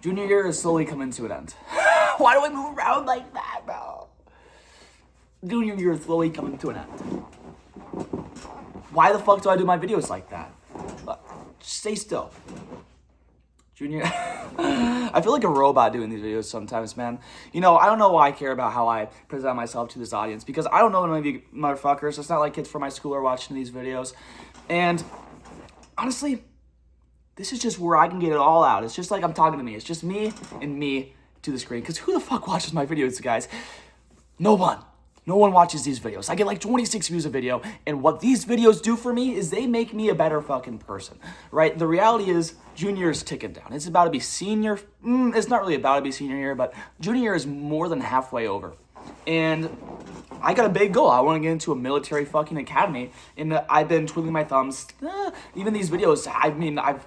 Junior year is slowly coming to an end. Why do I move around like that, bro? Junior year is slowly coming to an end. Why the fuck do I do my videos like that? Stay still. Junior, I feel like a robot doing these videos sometimes, man. You know, I don't know why I care about how I present myself to this audience, because I don't know none of you motherfuckers. It's not like kids from my school are watching these videos. And honestly, this is just where I can get it all out. It's just like I'm talking to me. It's just me and me to the screen. Because who the fuck watches my videos, guys? No one. No one watches these videos. I get like 26 views a video, and what these videos do for me is they make me a better fucking person, right? The reality is junior is ticking down. It's about to be senior. It's not really about to be senior year, but junior year is more than halfway over. And I got a big goal. I want to get into a military fucking academy, and I've been twiddling my thumbs. Even these videos, I mean, I've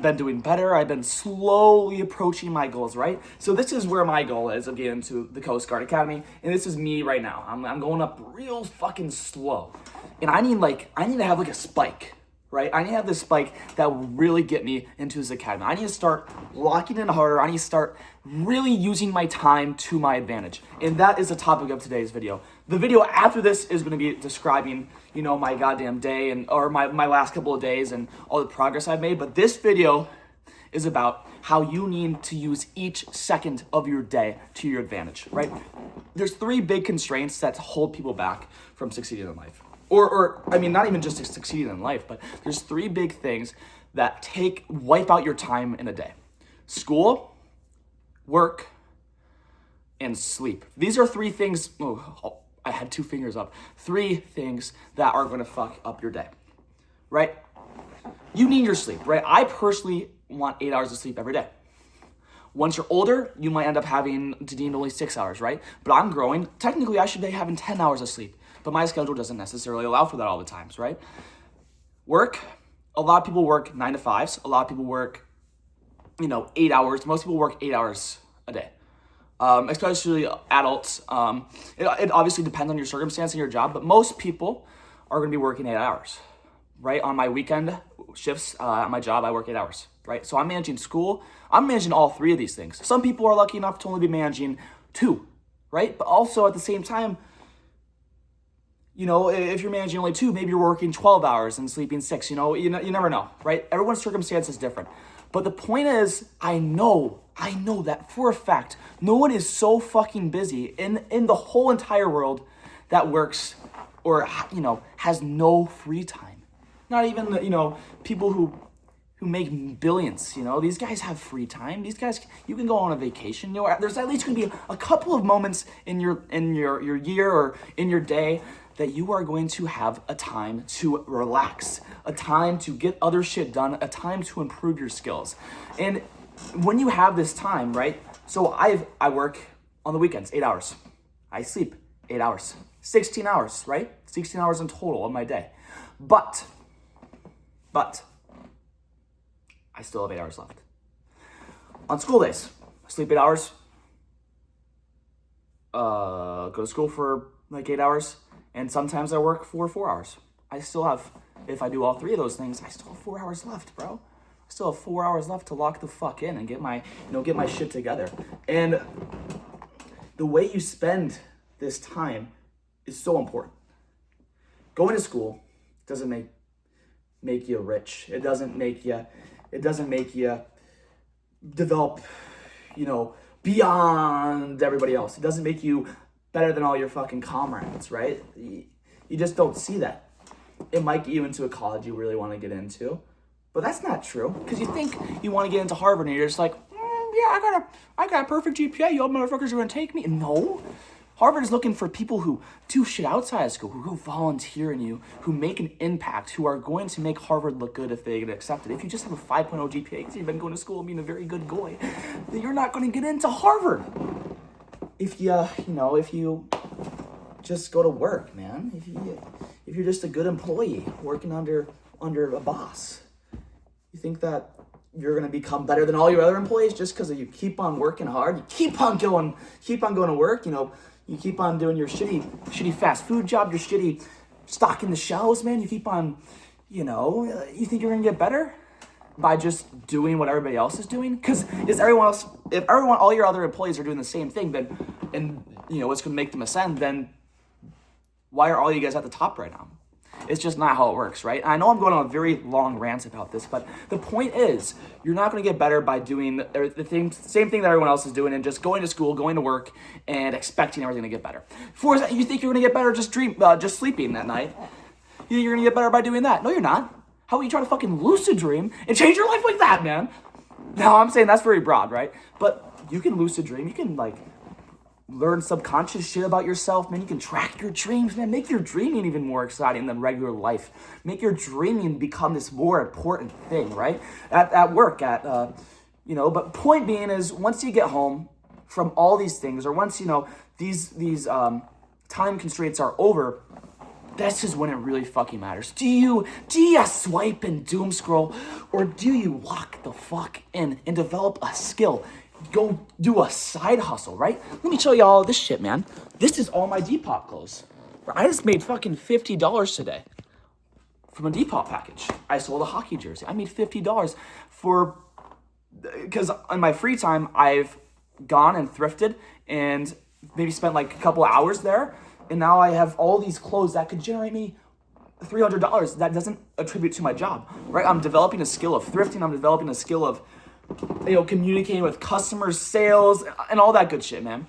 been doing better. I've been slowly approaching my goals, right? So this is where my goal is of getting into the Coast Guard Academy, and this is me right now. I'm going up real fucking slow, and I need to have like a spike. Right? I need to have this spike that will really get me into this academy. I need to start locking in harder. I need to start really using my time to my advantage. And that is the topic of today's video. The video after this is going to be describing, you know, my goddamn day or my last couple of days and all the progress I've made. But this video is about how you need to use each second of your day to your advantage, right? There's 3 big constraints that hold people back from succeeding in life. Or I mean, not even just succeeding in life, but there's 3 big things that wipe out your time in a day. School, work, and sleep. These are 3 things, I had 2 fingers up. 3 things that are gonna fuck up your day, right? You need your sleep, right? I personally want 8 hours of sleep every day. Once you're older, you might end up having to need only 6 hours, right? But I'm growing. Technically, I should be having 10 hours of sleep, but my schedule doesn't necessarily allow for that all the times, right? Work, a lot of people work 9 to 5s. A lot of people work, 8 hours. Most people work 8 hours a day, especially adults. It obviously depends on your circumstance and your job, but most people are gonna be working 8 hours, right? On my weekend shifts at my job, I work 8 hours, right? So I'm managing school. I'm managing all 3 of these things. Some people are lucky enough to only be managing 2, right? But also at the same time, if you're managing only 2, maybe you're working 12 hours and sleeping 6, you never know, right? Everyone's circumstance is different. But the point is, I know that for a fact, no one is so fucking busy in the whole entire world that works or, has no free time. Not even, people who make billions, these guys have free time. These guys, you can go on a vacation. There's at least going to be a couple of moments in your year or in your day that you are going to have a time to relax, a time to get other shit done, a time to improve your skills. And when you have this time, right? So I work on the weekends, 8 hours. I sleep 8 hours, 16 hours, right? 16 hours in total of my day. But I still have 8 hours left. On school days, I sleep 8 hours, go to school for like 8 hours, and sometimes I work for 4 hours. I still have, if I do all 3 of those things, I still have 4 hours left, bro. I still have 4 hours left to lock the fuck in and get my shit together. And the way you spend this time is so important. Going to school doesn't make you rich. It doesn't make you develop, beyond everybody else. It doesn't make you better than all your fucking comrades, right? You just don't see that. It might get you into a college you really want to get into, but that's not true. Because you think you want to get into Harvard and you're just like, yeah, I got a perfect GPA. You all motherfuckers are going to take me. No. Harvard is looking for people who do shit outside of school, who go volunteer in you, who make an impact, who are going to make Harvard look good if they get accepted. If you just have a 5.0 GPA because you've been going to school and being a very good boy, then you're not going to get into Harvard. If you just go to work, man. If you're just a good employee working under a boss, you think that you're gonna become better than all your other employees just because you keep on working hard. You keep on going to work. You keep on doing your shitty fast food job, your shitty stocking the shelves, man. You keep on, you think you're gonna get better? by just doing what everybody else is doing? Because if all your other employees are doing the same thing, then, and it's going to make them ascend, then why are all you guys at the top right now? It's just not how it works, right? I know I'm going on a very long rant about this, but the point is, you're not going to get better by doing the same thing that everyone else is doing and just going to school, going to work, and expecting everything to get better. You think you're going to get better just sleeping at night? You think you're going to get better by doing that? No, you're not. How about you try to fucking lucid dream and change your life like that, man? Now, I'm saying that's very broad, right? But you can lucid dream. You can, learn subconscious shit about yourself, man. You can track your dreams, man. Make your dreaming even more exciting than regular life. Make your dreaming become this more important thing, right? At work, but point being is, once you get home from all these things, or once, these time constraints are over, this is when it really fucking matters. Do you swipe and doom scroll, or do you lock the fuck in and develop a skill? Go do a side hustle, right? Let me show you all this shit, man. This is all my Depop clothes. I just made fucking $50 today from a Depop package. I sold a hockey jersey. I made $50 because in my free time, I've gone and thrifted and maybe spent a couple hours there. And now I have all these clothes that could generate me $300. That doesn't attribute to my job, right? I'm developing a skill of thrifting. I'm developing a skill of communicating with customers, sales, and all that good shit, man.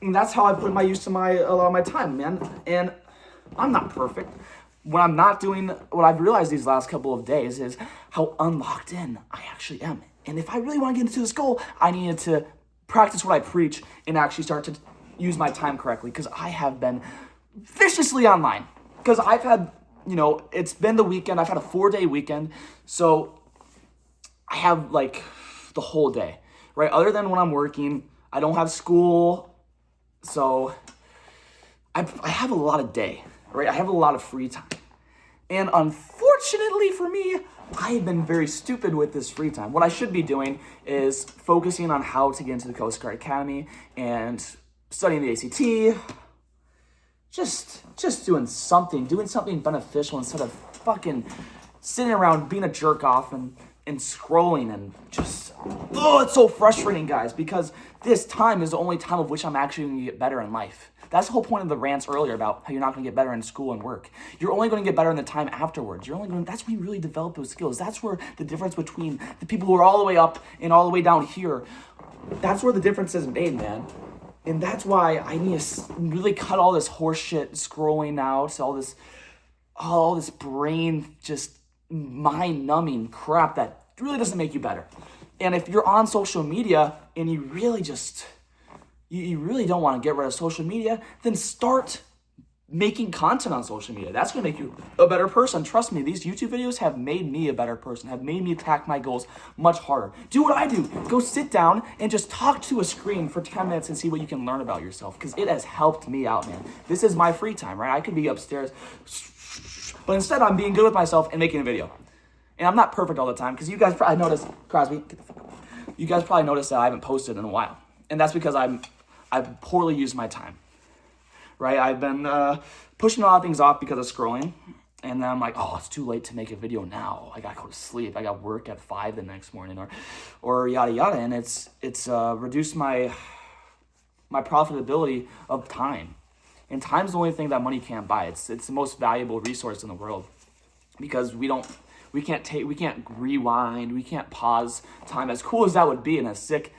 And that's how I put my use to a lot of my time, man. And I'm not perfect. When I'm not doing what I've realized these last couple of days is how unlocked in I actually am. And if I really want to get into this goal, I needed to practice what I preach and actually start to use my time correctly, because I have been viciously online. Because I've had, it's been the weekend. I've had a 4-day weekend. So I have the whole day, right? Other than when I'm working, I don't have school. So I have a lot of day, right? I have a lot of free time. And unfortunately for me, I have been very stupid with this free time. What I should be doing is focusing on how to get into the Coast Guard Academy and studying the ACT. Just doing something beneficial instead of fucking sitting around being a jerk off and scrolling and just, it's so frustrating, guys, because this time is the only time of which I'm actually going to get better in life. That's the whole point of the rants earlier about how you're not going to get better in school and work. You're only going to get better in the time afterwards. That's where you really develop those skills. That's where the difference between the people who are all the way up and all the way down here, that's where the difference is made, man. And that's why I need to really cut all this horse shit scrolling out, all this brain just mind-numbing crap that really doesn't make you better. And if you're on social media and you really don't want to get rid of social media, then start making content on social media. That's going to make you a better person. Trust me, these YouTube videos have made me a better person, have made me attack my goals much harder. Do what I do. Go sit down and just talk to a screen for 10 minutes and see what you can learn about yourself, because it has helped me out, man. This is my free time, right? I could be upstairs, but instead I'm being good with myself and making a video. And I'm not perfect all the time, because you guys probably noticed, Crosby, get the fuck away. You guys probably noticed that I haven't posted in a while. And that's because I've poorly used my time, right? I've been pushing a lot of things off because of scrolling. And then I'm like, oh, it's too late to make a video now. I gotta go to sleep. I got work at 5 the next morning, or yada yada. And it's reduced my profitability of time. And time's the only thing that money can't buy. It's the most valuable resource in the world, because we can't rewind, we can't pause time. As cool as that would be, and as sick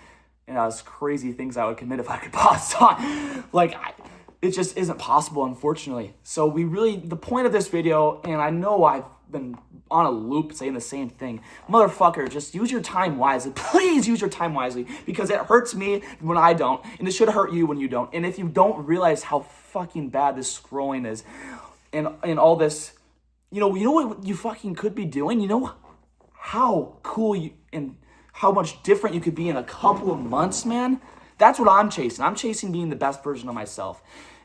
and as crazy things I would commit if I could pause time, it just isn't possible, unfortunately. So the point of this video, and I know I've been on a loop saying the same thing, motherfucker, just use your time wisely. Please use your time wisely, because it hurts me when I don't, and it should hurt you when you don't. And if you don't realize how fucking bad this scrolling is, and all this, you know what you fucking could be doing? You know how cool and how much different you could be in a couple of months, man? That's what I'm chasing. I'm chasing being the best version of myself.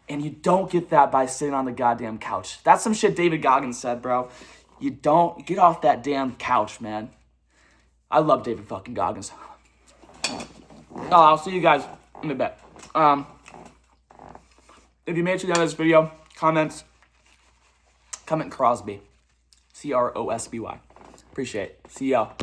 And you don't get that by sitting on the goddamn couch. That's some shit David Goggins said, bro. You don't get off that damn couch, man. I love David fucking Goggins. I'll see you guys in a bit. If you made it to the end of this video, comment Crosby. Crosby. Appreciate it. See y'all.